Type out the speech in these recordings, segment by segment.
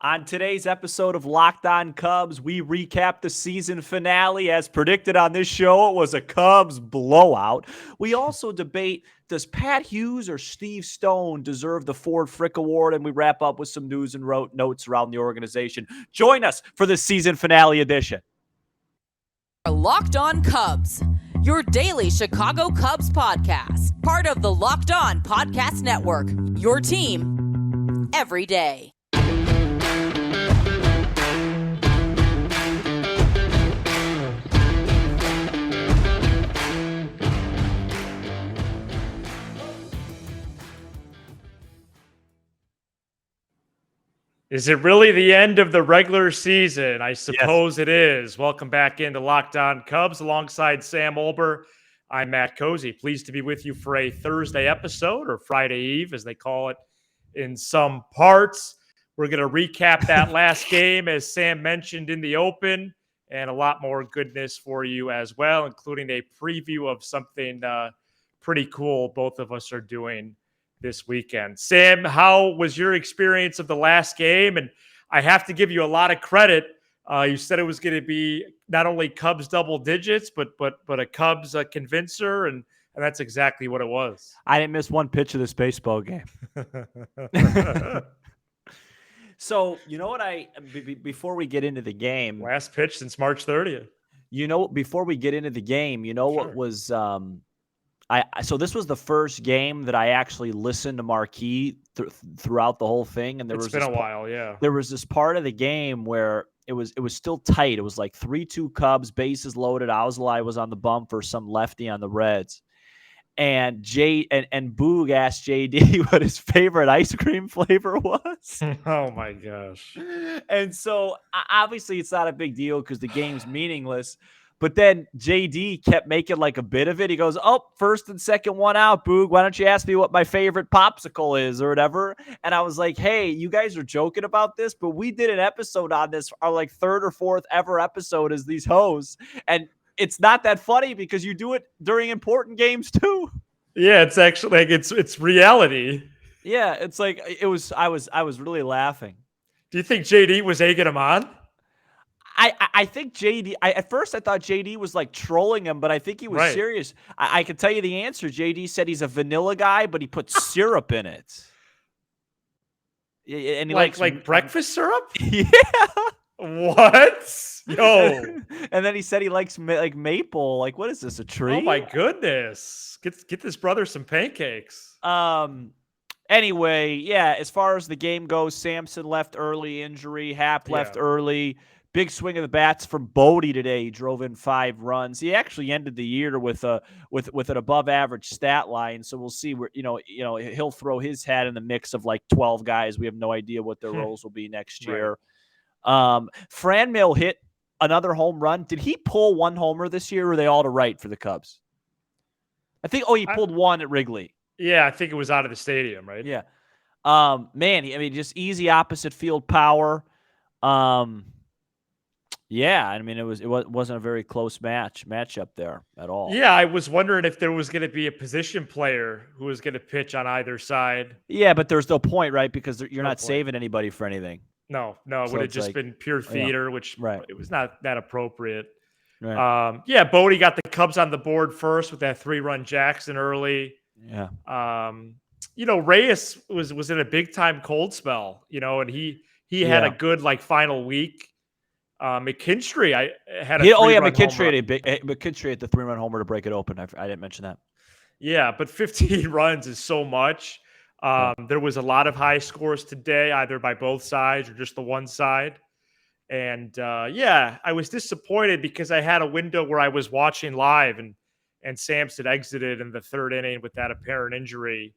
On today's episode of Locked On Cubs, we recap the season finale. As predicted on this show, it was a Cubs blowout. We also debate, does Pat Hughes or Steve Stone deserve the Ford Frick Award? And we wrap up with some news and notes around the organization. Join us for this season finale edition. Locked On Cubs, your daily Chicago Cubs podcast. Part of the Locked On Podcast Network, your team every day. Is it really the end of the regular season? I suppose Yes. it is. Welcome back into Locked On Cubs alongside Sam Olber. I'm Matt Cozy. Pleased to be with you for a Thursday episode, or Friday Eve, as they call it in some parts. We're going to recap that last game, as Sam mentioned in the open, and a lot more goodness for you as well, including a preview of something pretty cool both of us are doing this weekend. Sam, how was your experience of the last game? And I have to give you a lot of credit. You said it was going to be not only Cubs double digits, but a Cubs convincer, and that's exactly what it was. I didn't miss one pitch of this baseball game. So, you know what before we get into the game. Last pitch since March 30th. Before we get into the game, Sure. what was so this was the first game that I actually listened to Marquee throughout the whole thing, and It's been a while, yeah. There was this part of the game where it was still tight. It was like 3-2 Cubs, bases loaded. Owsley was on the bump for some lefty on the Reds, and Boog asked JD what his favorite ice cream flavor was. Oh my gosh! And so obviously it's not a big deal because the game's meaningless. But then JD kept making like a bit of it. He goes, "Oh, first and second one out, Boog. Why don't you ask me what my favorite popsicle is or whatever?" And I was like, "Hey, you guys are joking about this, but we did an episode on this, our like third or fourth ever episode as these hoes. And it's not that funny because you do it during important games too." Yeah, it's actually like it's reality. Yeah, it's like I was really laughing. Do you think JD was egging him on? I think JD, at first I thought JD was like trolling him, but I think he was serious. I can tell you the answer. JD said he's a vanilla guy, but he put syrup in it. And he like breakfast syrup? Yeah. What? Yo. And then he said he likes like maple. Like, what is this, a tree? Oh my goodness. Get this brother some pancakes. Anyway, yeah, as far as the game goes, Sampson left early, injury. Happ left early. Big swing of the bats from Bodie today. He drove in 5 runs. He actually ended the year with an above average stat line. So we'll see where he'll throw his hat in the mix of like 12 guys. We have no idea what their roles will be next year. Franmil hit another home run. Did he pull one homer this year, or are they all to right for the Cubs? I think he pulled one at Wrigley. Yeah, I think it was out of the stadium, right? Yeah. Man, just easy opposite field power. Yeah, I mean, it wasn't a very close matchup there at all. Yeah, I was wondering if there was going to be a position player who was going to pitch on either side. Yeah, but there's no point, right? Because you're not saving anybody for anything. No, it would have just been pure theater, which it was not that appropriate. Right. Bodie got the Cubs on the board first with that 3-run Jackson early. Yeah. Reyes was in a big time cold spell, and he had a good final week. McKinstry, I had a McKinstry had the 3-run homer to break it open. I didn't mention that. Yeah, but 15 runs is so much. There was a lot of high scores today, either by both sides or just the one side. And I was disappointed because I had a window where I was watching live and Sampson exited in the 3rd inning with that apparent injury.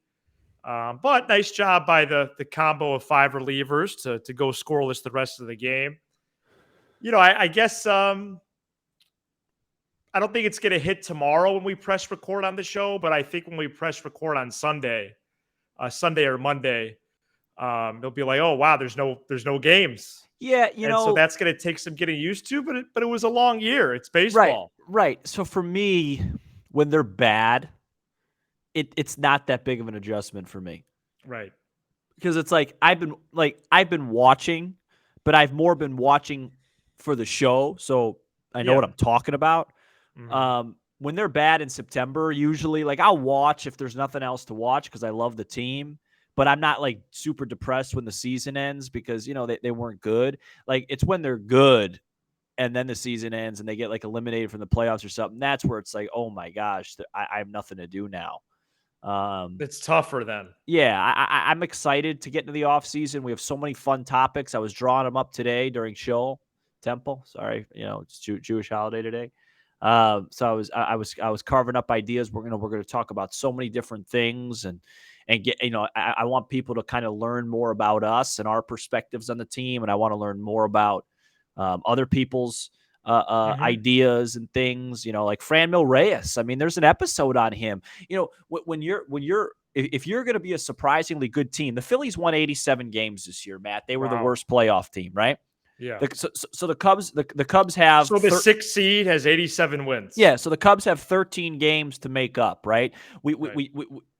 But nice job by the combo of 5 relievers to go scoreless the rest of the game. I guess I don't think it's going to hit tomorrow when we press record on the show, but I think when we press record on Sunday or Monday, they'll be like, "Oh wow, there's no games." Yeah, so that's going to take some getting used to, but it was a long year. It's baseball, right? So for me, when they're bad, it's not that big of an adjustment for me, right? Because it's like I've been watching but I've more been watching for the show, so I know what I'm talking about. When they're bad in September, usually, like, I'll watch if there's nothing else to watch because I love the team, but I'm not like super depressed when the season ends because, they weren't good. Like, it's when they're good and then the season ends and they get like eliminated from the playoffs or something. That's where it's like, oh my gosh, I have nothing to do now. It's tougher then. Yeah, I'm excited to get into the off season. We have so many fun topics. I was drawing them up today during Shul Temple. Sorry, it's Jewish holiday today. So I was carving up ideas. We're gonna talk about so many different things and get, I want people to kind of learn more about us and our perspectives on the team, and I want to learn more about other people's ideas and things. Like Franmil Reyes. I mean, there's an episode on him. When you're if you're going to be a surprisingly good team, the Phillies won 87 games this year, Matt. They were the worst playoff team, right? Yeah. So the Cubs have. So the sixth seed has 87 wins. Yeah. So the Cubs have 13 games to make up, right? We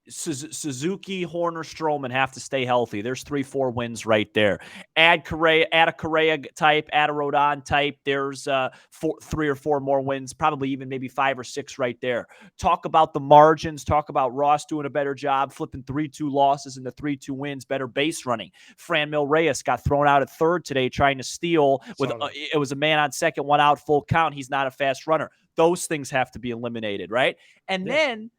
Suzuki, Horner, Stroman have to stay healthy. There's 3-4 wins right there. Add a Correa type, add a Rodon type. There's 3 or 4 more wins, probably even maybe 5 or 6 right there. Talk about the margins. Talk about Ross doing a better job, flipping 3-2 losses into 3-2 wins, better base running. Franmil Reyes got thrown out at third today trying to steal. It was a man on second, 1 out, full count. He's not a fast runner. Those things have to be eliminated, right? And then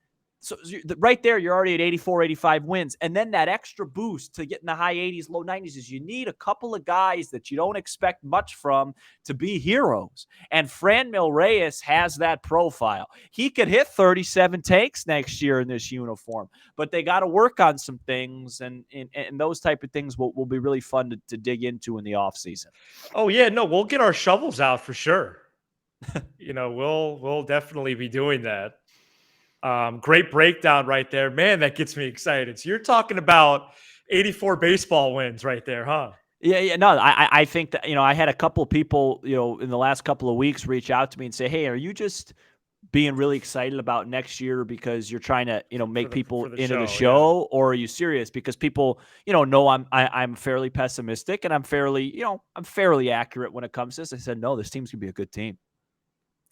so right there, you're already at 84, 85 wins. And then that extra boost to get in the high 80s, low 90s is you need a couple of guys that you don't expect much from to be heroes. And Franmil Reyes has that profile. He could hit 37 takes next year in this uniform, but they got to work on some things. And those type of things will be really fun to dig into in the offseason. Oh, yeah. No, we'll get our shovels out for sure. We'll definitely be doing that. Great breakdown right there. Man, that gets me excited. So you're talking about 84 baseball wins right there, huh? Yeah. No, I think that, I had a couple of people, in the last couple of weeks reach out to me and say, hey, are you just being really excited about next year because you're trying to, make people into the show, or are you serious? Because people, know I'm fairly pessimistic and I'm fairly accurate when it comes to this. I said, no, this team's gonna be a good team.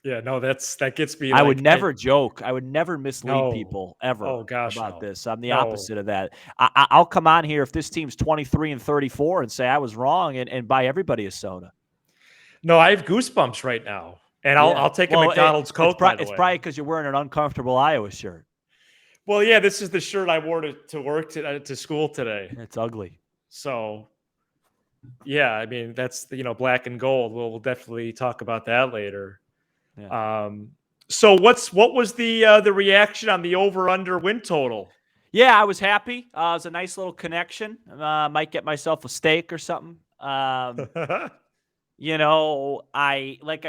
Yeah, no, that gets me. I would never joke. I would never mislead people ever about this. I'm the opposite of that. I'll come on here if this team's 23-34 and say I was wrong and buy everybody a soda. No, I have goosebumps right now, and I'll take a McDonald's Coke. It's probably because you're wearing an uncomfortable Iowa shirt. Well, yeah, this is the shirt I wore to work to school today. It's ugly. So, yeah, I mean that's black and gold. We'll definitely talk about that later. Yeah. So what was the reaction on the over/under win total? Yeah, I was happy. It was a nice little connection. Might get myself a steak or something. Like I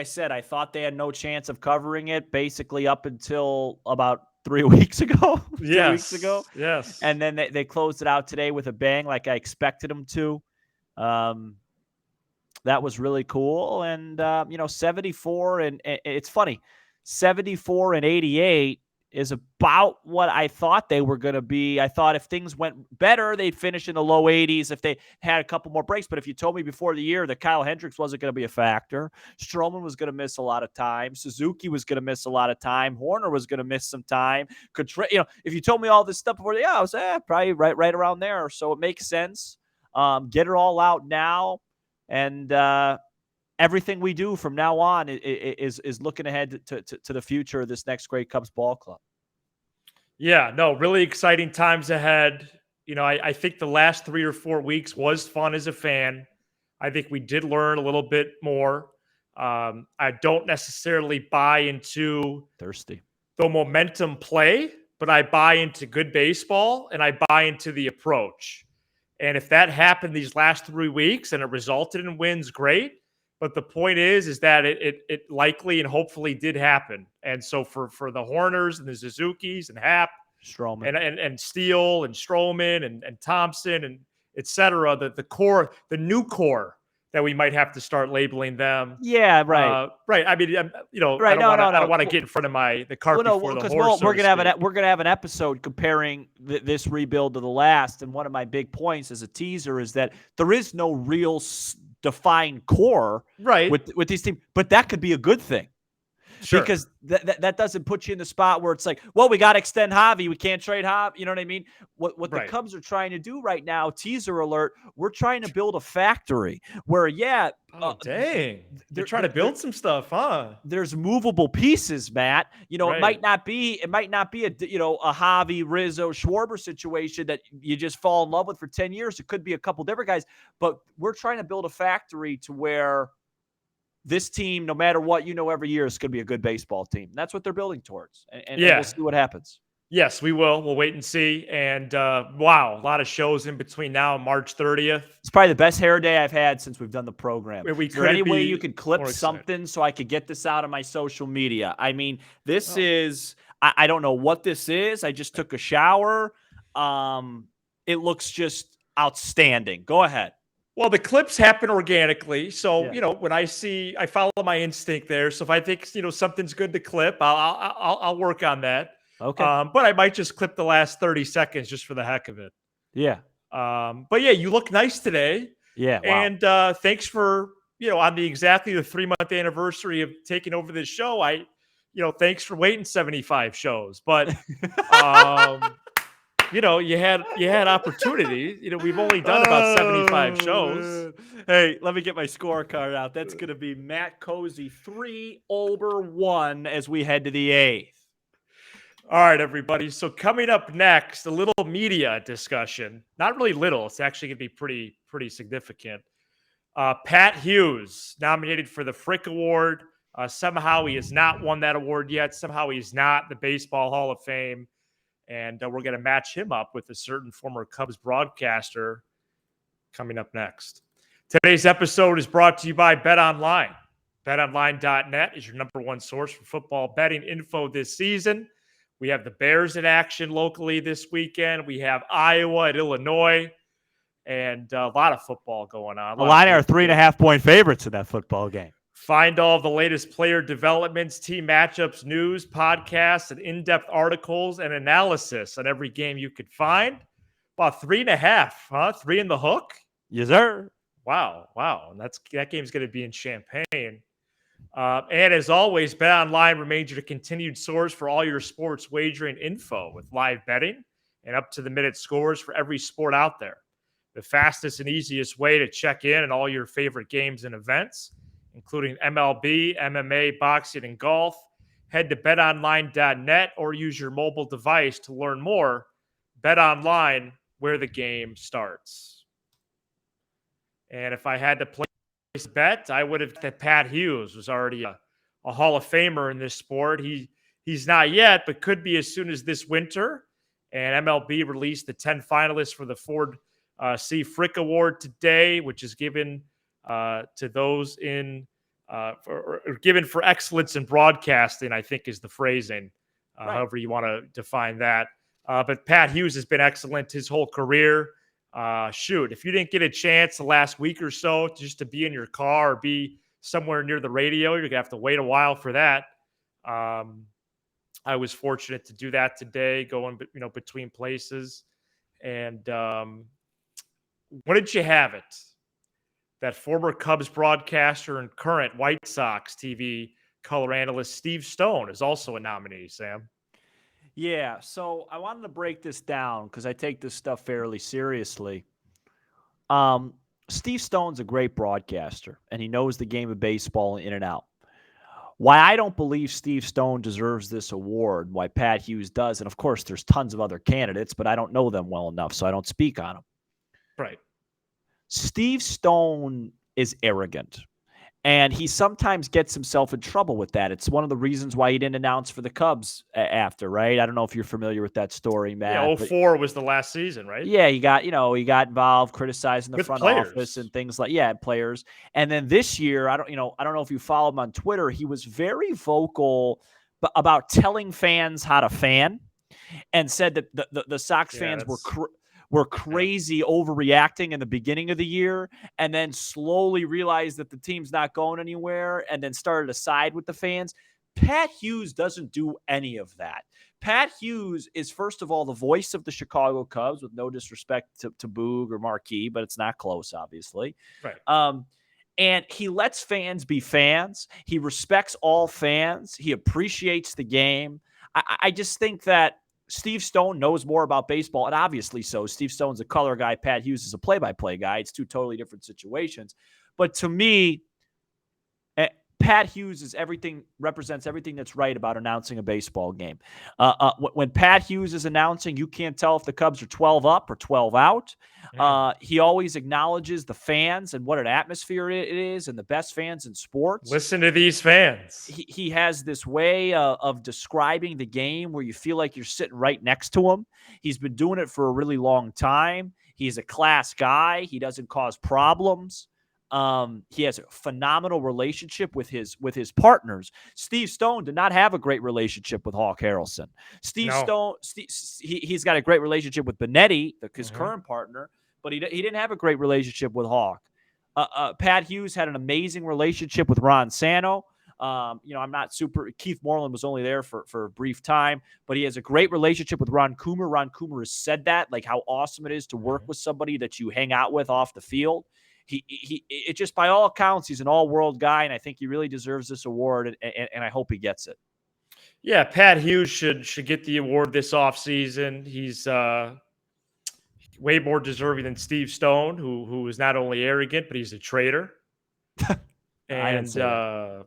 said, I thought they had no chance of covering it basically up until about 3 weeks ago. 2 weeks ago. Yes. And then they closed it out today with a bang, like I expected them to. That was really cool. And, 74 and it's funny, 74 and 88 is about what I thought they were going to be. I thought if things went better, they'd finish in the low 80s if they had a couple more breaks. But if you told me before the year that Kyle Hendricks wasn't going to be a factor, Stroman was going to miss a lot of time, Suzuki was going to miss a lot of time, Horner was going to miss some time. If you told me all this stuff before, I was probably right around there. So it makes sense. Get it all out now. And everything we do from now on is looking ahead to the future of this next great Cubs ball club. Yeah, no, really exciting times ahead. I think the last 3 or 4 weeks was fun as a fan. I think we did learn a little bit more. I don't necessarily buy into the momentum play, but I buy into good baseball and I buy into the approach. And if that happened these last 3 weeks and it resulted in wins, great. But the point is that it likely and hopefully did happen. And so for the Horners and the Suzukis and Happ, Stroman and Steele and Stroman and Thompson and et cetera, the core, the new core that we might have to start labeling them. Yeah, right. Right. I mean, right. I don't want to get in front of the cart before the horse. We're gonna have an episode comparing this rebuild to the last, and one of my big points as a teaser is that there is no real defined core Right. with these teams, but that could be a good thing. Sure. Because that doesn't put you in the spot where it's like, well, we got to extend Javi. We can't trade Javi. You know what I mean? What the Cubs are trying to do right now, teaser alert, we're trying to build a factory where, dang. They're trying to build some stuff, huh? There's movable pieces, Matt. You know, it might not be a, a Javi, Rizzo, Schwarber situation that you just fall in love with for 10 years. It could be a couple different guys, but we're trying to build a factory to where this team, no matter what, every year is going to be a good baseball team. And that's what they're building towards. And we'll see what happens. Yes, we will. We'll wait and see. And wow, a lot of shows in between now and March 30th. It's probably the best hair day I've had since we've done the program. Is there any way you could clip something so I could get this out of my social media? I mean, this is, I don't know what this is. I just took a shower. It looks just outstanding. Go ahead. Well, the clips happen organically. So, when I follow my instinct there. So if I think, something's good to clip, I'll work on that. Okay. But I might just clip the last 30 seconds just for the heck of it. Yeah. But yeah, you look nice today. Yeah. Wow. And thanks for, on the 3-month anniversary of taking over this show. Thanks for waiting 75 shows. But you had opportunity. We've only done about 75 shows. Hey, let me get my scorecard out. That's going to be Matt Cozy 3, Olber 1 as we head to the 8th. All right, everybody. So coming up next, a little media discussion. Not really little. It's actually going to be pretty significant. Pat Hughes nominated for the Frick Award. Somehow he has not won that award yet. Somehow he's not the Baseball Hall of Fame. And we're going to match him up with a certain former Cubs broadcaster coming up next. Today's episode is brought to you by BetOnline. BetOnline.net is your number one source for football betting info this season. We have the Bears in action locally this weekend. We have Iowa at Illinois, and a lot of football going on. The Illini are 3.5-point favorites in that football game. Find all the latest player developments, team matchups, news, podcasts, and in-depth articles and analysis on every game you could find. About 3.5, huh? 3 in the hook? Yes, sir. Wow. And that game's going to be in Champaign. And as always, BetOnline remains your continued source for all your sports wagering info with live betting and up-to-the-minute scores for every sport out there. The fastest and easiest way to check in on all your favorite games and events, including MLB, MMA, boxing, and golf. Head to betonline.net or use your mobile device to learn more. BetOnline, where the game starts. And if I had to place a bet, I would have that Pat Hughes was already a Hall of Famer in this sport. He's not yet, but could be as soon as this winter. And MLB released the 10 finalists for the Ford C. Frick Award today, which is given to those given for excellence in broadcasting, I think is the phrasing, however you want to define that. But Pat Hughes has been excellent his whole career. If you didn't get a chance the last week or so just to be in your car or be somewhere near the radio, you're gonna have to wait a while for that. I was fortunate to do that today, going between places. And what did you have it? That former Cubs broadcaster and current White Sox TV color analyst Steve Stone is also a nominee, Sam. Yeah, so I wanted to break this down because I take this stuff fairly seriously. Steve Stone's a great broadcaster, and he knows the game of baseball in and out. Why I don't believe Steve Stone deserves this award, why Pat Hughes does, and of course there's tons of other candidates, but I don't know them well enough, so I don't speak on them. Right. Steve Stone is arrogant, and he sometimes gets himself in trouble with that. It's one of the reasons why he didn't announce for the Cubs after, right? I don't know if you're familiar with that story, Matt. Yeah, 04 was the last season, right? Yeah, he got involved criticizing the with front players. office and things like players. And then this year, I don't know if you follow him on Twitter, he was very vocal about telling fans how to fan, and said that the Sox fans were crazy overreacting in the beginning of the year, and then slowly realized that the team's not going anywhere, and then started to side with the fans. Pat Hughes doesn't do any of that. Pat Hughes is, first of all, the voice of the Chicago Cubs, with no disrespect to Boog or Marquee, but it's not close, obviously. Right. And he lets fans be fans. He respects all fans. He appreciates the game. I just think that Steve Stone knows more about baseball, and obviously so. Steve Stone's a color guy. Pat Hughes is a play-by-play guy. It's two totally different situations. But to me, Pat Hughes represents everything that's right about announcing a baseball game. When Pat Hughes is announcing, you can't tell if the Cubs are 12 up or 12 out. He always acknowledges the fans and what an atmosphere it is, and the best fans in sports. Listen to these fans. He has this way of describing the game where you feel like you're sitting right next to him. He's been doing it for a really long time. He's a class guy. He doesn't cause problems. He has a phenomenal relationship with his partners. Steve Stone did not have a great relationship with Hawk Harrelson. He's got a great relationship with Benetti, his current partner, but he didn't have a great relationship with Hawk. Pat Hughes had an amazing relationship with Ron Santo. I'm not super. Keith Moreland was only there for a brief time, but he has a great relationship with Ron Coomer. Ron Coomer has said that, like how awesome it is to work with somebody that you hang out with off the field. It just, by all accounts, he's an all-world guy, and I think he really deserves this award, and I hope he gets it. Yeah, Pat Hughes should get the award this offseason. He's way more deserving than Steve Stone, who is not only arrogant, but he's a traitor. And I didn't say that.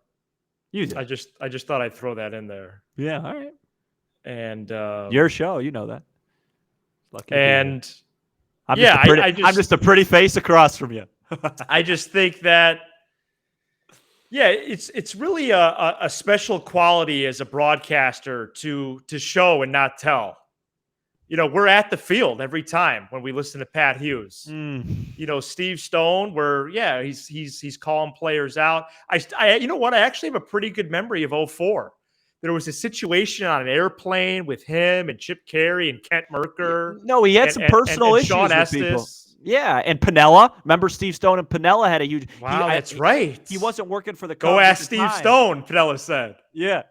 You did. I just thought I'd throw that in there. Yeah, all right. And your show, you know that. Lucky and I'm just a pretty face across from you. I just think that, it's really a special quality as a broadcaster to show and not tell. We're at the field every time when we listen to Pat Hughes. Steve Stone, he's calling players out. I actually have a pretty good memory of 2004. There was a situation on an airplane with him and Chip Carey and Kent Merker. No, he had some personal issues Sean with Estes. people. Yeah, and Pinella. Remember Steve Stone and Pinella had a huge... Wow, that's right. He wasn't working for the Cubs. Go ask Steve Stone, Pinella said. Yeah,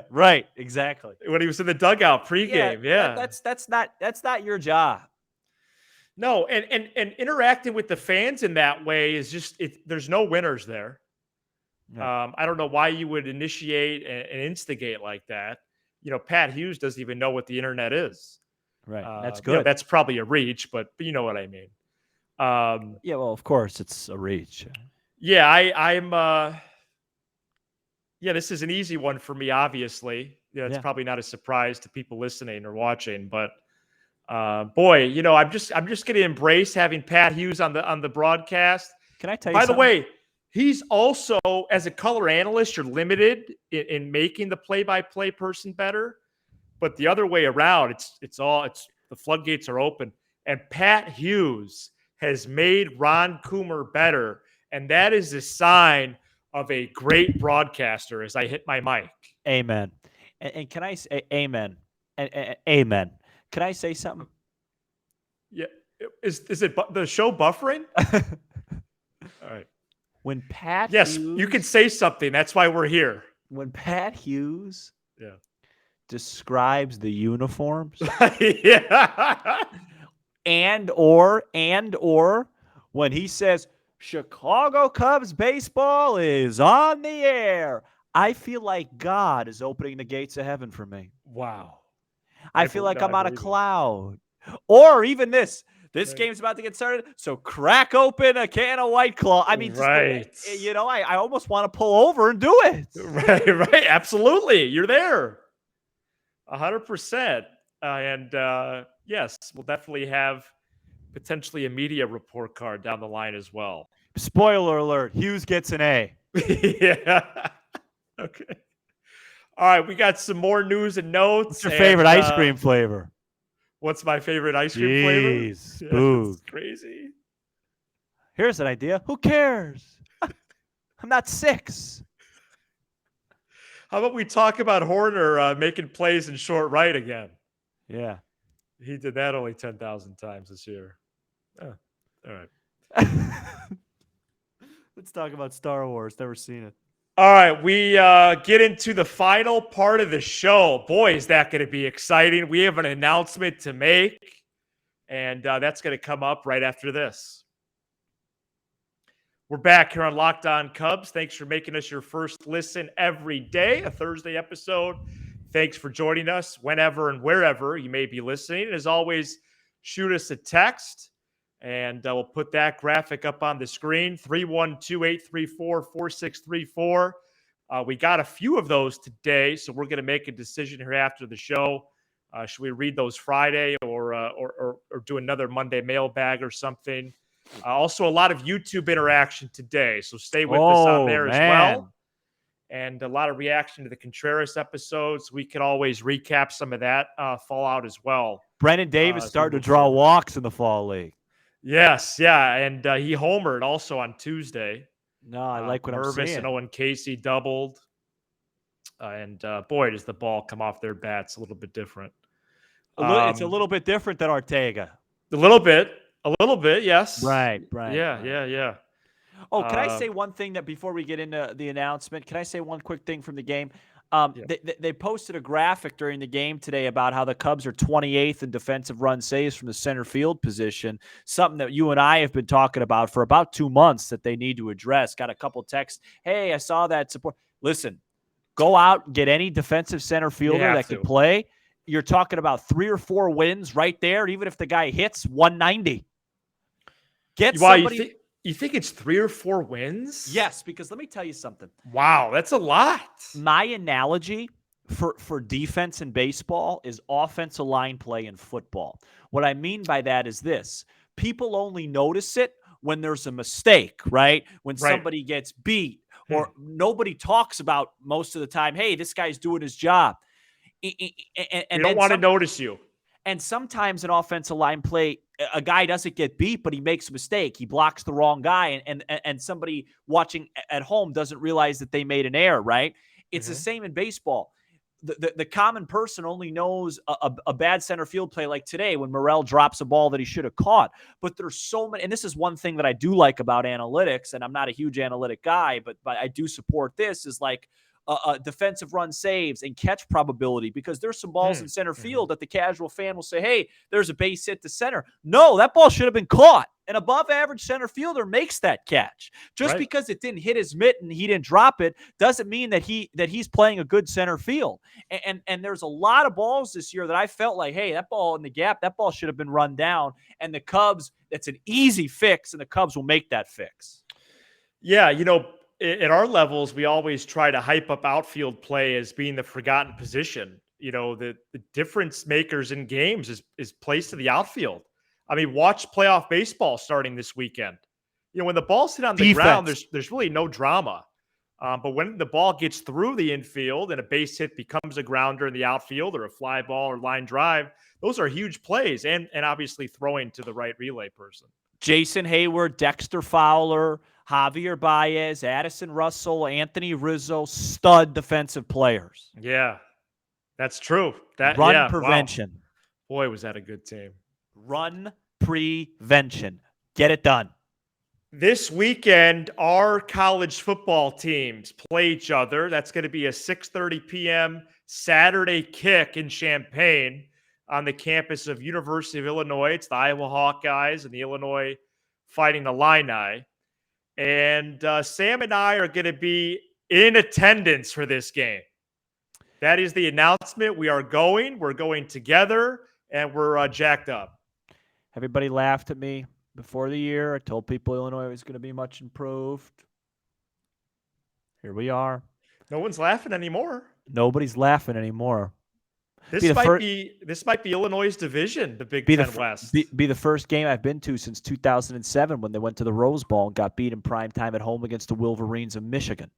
right, exactly. When he was in the dugout pregame, That's not your job. No, and interacting with the fans in that way is just... there's no winners there. Yeah. I don't know why you would initiate and instigate like that. Pat Hughes doesn't even know what the internet is. Right, that's good. That's probably a reach, but you know what I mean. Well, of course it's a reach. Yeah, I'm. This is an easy one for me. Obviously, it's probably not a surprise to people listening or watching, but boy, I'm just going to embrace having Pat Hughes on the broadcast. Can I tell you? By the way, he's also, as a color analyst, you're limited in making the play-by-play person better, but the other way around, it's the floodgates are open, and Pat Hughes has made Ron Coomer better, and that is a sign of a great broadcaster as I hit my mic. Amen. And can I say amen? And amen. Can I say something? Yeah. Is it the show buffering? All right. When Pat Hughes, you can say something. That's why we're here. When Pat Hughes describes the uniforms and or when he says Chicago Cubs baseball is on the air, I feel like God is opening the gates of heaven for me. Wow. I feel like I'm on a cloud. Or even this game's about to get started, so crack open a can of White Claw. I mean, I almost want to pull over and do it. Right. Absolutely. You're there. 100%. And yes, we'll definitely have potentially a media report card down the line as well. Spoiler alert, Hughes gets an A. Yeah. Okay. All right, we got some more news and notes. What's your favorite ice cream flavor? What's my favorite ice cream flavor? Jeez, that's crazy. Here's an idea. Who cares? I'm not 6. How about we talk about Horner making plays in short right again? Yeah. He did that only 10,000 times this year. Oh, all right. Let's talk about Star Wars. Never seen it. All right. We get into the final part of the show. Boy, is that going to be exciting. We have an announcement to make, and that's going to come up right after this. We're back here on Locked On Cubs. Thanks for making us your first listen every day, a Thursday episode. Thanks for joining us whenever and wherever you may be listening. And as always, shoot us a text, and we'll put that graphic up on the screen, 312-834-4634. We got a few of those today, so we're going to make a decision here after the show. Should we read those Friday or do another Monday mailbag or something? Also, a lot of YouTube interaction today, so stay with us on there as well. And a lot of reaction to the Contreras episodes. We could always recap some of that fallout as well. Brennan Davis started to draw walks in the fall league. Yes, yeah, and he homered also on Tuesday. No, I like what I'm seeing. Mervis and Owen Casey doubled. And boy, does the ball come off their bats a little bit different. It's a little bit different than Ortega. A little bit, yes. Right. Yeah. Oh, can I say one thing that before we get into the announcement? Can I say one quick thing from the game? They posted a graphic during the game today about how the Cubs are 28th in defensive run saves from the center field position, something that you and I have been talking about for about 2 months that they need to address. Got a couple texts. Hey, I saw that support. Listen, go out and get any defensive center fielder that can play. You're talking about 3 or 4 wins right there, even if the guy hits 190. Get somebody. You think it's 3 or 4 wins? Yes, because let me tell you something. Wow, that's a lot. My analogy for defense in baseball is offensive line play in football. What I mean by that is this. People only notice it when there's a mistake, right? When somebody gets beat or nobody talks about most of the time, hey, this guy's doing his job. And don't want to notice you. And sometimes in offensive line play, a guy doesn't get beat, but he makes a mistake. He blocks the wrong guy, and somebody watching at home doesn't realize that they made an error, right? It's the same in baseball. The common person only knows a bad center field play like today when Morel drops a ball that he should have caught. But there's so many, and this is one thing that I do like about analytics, and I'm not a huge analytic guy, but I do support this, is like defensive run saves and catch probability, because there's some balls in center field that the casual fan will say, hey, there's a base hit to center. No, that ball should have been caught. An above average center fielder makes that catch. Just because it didn't hit his mitt and he didn't drop it doesn't mean that he's playing a good center field. And there's a lot of balls this year that I felt like, hey, that ball in the gap, that ball should have been run down. And the Cubs, it's an easy fix, and the Cubs will make that fix. Yeah, at our levels, we always try to hype up outfield play as being the forgotten position. The difference makers in games is placed to the outfield. I mean, watch playoff baseball starting this weekend. When the ball's hit on the ground, there's really no drama. But when the ball gets through the infield and a base hit becomes a grounder in the outfield or a fly ball or line drive, those are huge plays, and obviously throwing to the right relay person. Jason Hayward, Dexter Fowler, Javier Baez, Addison Russell, Anthony Rizzo, stud defensive players. Yeah, that's true. Run prevention. Wow. Boy, was that a good team. Run prevention. Get it done. This weekend, our college football teams play each other. That's going to be a 6:30 p.m. Saturday kick in Champaign on the campus of University of Illinois. It's the Iowa Hawkeyes and the Illinois Fighting Illini. And Sam and I are going to be in attendance for this game. That is the announcement. We are going. We're going together, and we're jacked up. Everybody laughed at me before the year. I told people Illinois was going to be much improved. Here we are. No one's laughing anymore. Nobody's laughing anymore. This might be Illinois' division, the Big Ten West. Be the first game I've been to since 2007 when they went to the Rose Bowl and got beat in prime time at home against the Wolverines of Michigan.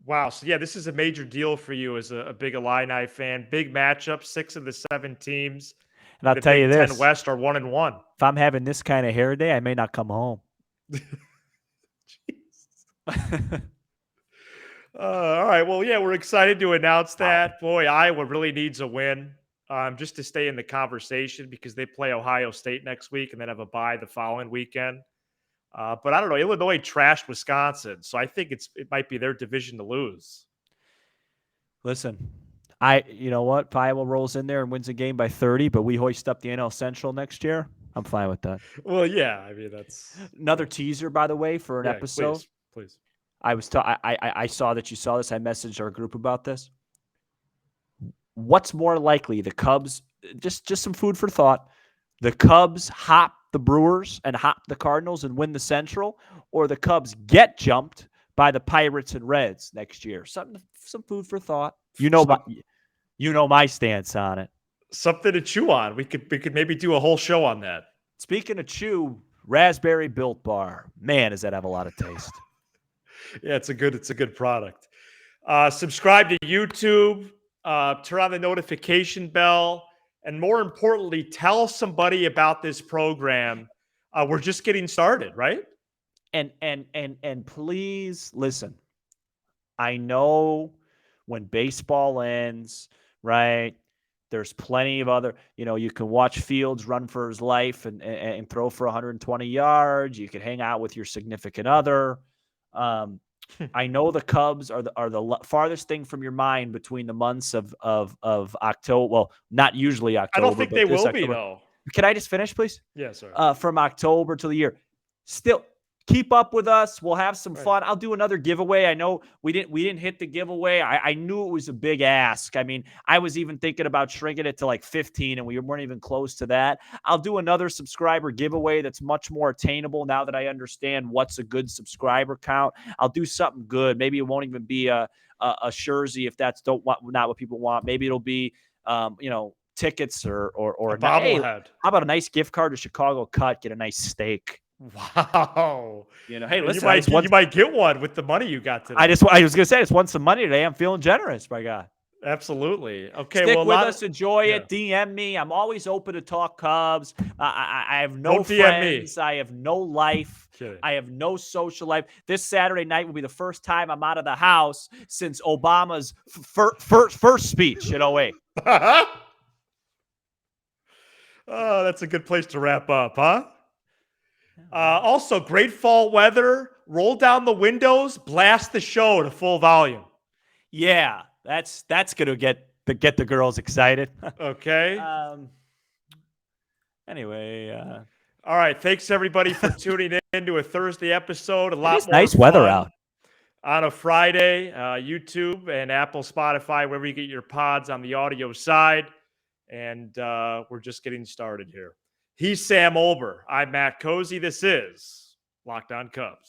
Wow. So, yeah, this is a major deal for you as a big Illini fan. Big matchup, 6 of the 7 teams. And I'll tell you this. The Big Ten West are 1-1. If I'm having this kind of hair day, I may not come home. All right. Well, yeah, we're excited to announce that. Boy, Iowa really needs a win just to stay in the conversation, because they play Ohio State next week and then have a bye the following weekend. But I don't know. Illinois trashed Wisconsin, so I think it might be their division to lose. Listen, you know what? If Iowa rolls in there and wins a game by 30, but we hoist up the NL Central next year, I'm fine with that. Well, yeah. I mean, that's Another teaser, by the way, for an yeah. episode. Please. I saw that you saw this. I messaged our group about this. What's more likely, the Cubs? Just some food for thought. The Cubs hop the Brewers and hop the Cardinals and win the Central, or the Cubs get jumped by the Pirates and Reds next year. Some food for thought. You know my stance on it. Something to chew on. We could maybe do a whole show on that. Speaking of chew, raspberry Built Bar. Man, does that have a lot of taste. Yeah, it's a good product. Subscribe to YouTube. Turn on the notification bell, and more importantly, tell somebody about this program. We're just getting started, right? And please listen. I know when baseball ends, right? There's plenty of other, you can watch Fields run for his life and throw for 120 yards. You can hang out with your significant other. I know the Cubs are the farthest thing from your mind between the months of October. Well, not usually October. I don't think but they this will October. be, though. Can I just finish, please? Yeah, sorry. From October to the year. Still, keep up with us. We'll have some fun. I'll do another giveaway. I know we didn't hit the giveaway. I knew it was a big ask. I mean, I was even thinking about shrinking it to like 15, and we weren't even close to that. I'll do another subscriber giveaway that's much more attainable now that I understand what's a good subscriber count. I'll do something good. Maybe it won't even be a jersey if that's not what people want. Maybe it'll be tickets or a bobblehead. Hey, how about a nice gift card to Chicago Cut? Get a nice steak. Wow. Hey, listen, you might get one with the money you got today. I was going to say, I just won some money today. I'm feeling generous, my God. Absolutely. Okay. Stick with us. Enjoy it. DM me. I'm always open to talk Cubs. I have no friends. I have no life. I have no social life. This Saturday night will be the first time I'm out of the house since Obama's first speech in 08. Oh, that's a good place to wrap up, huh? Also, great fall weather. Roll down the windows, blast the show to full volume. Yeah, that's gonna get the girls excited. Okay. Anyway. All right. Thanks everybody for tuning in to a Thursday episode. A lot more nice weather out on a Friday. YouTube and Apple, Spotify, wherever you get your pods on the audio side. And we're just getting started here. He's Sam Olber. I'm Matt Cozy. This is Locked On Cubs.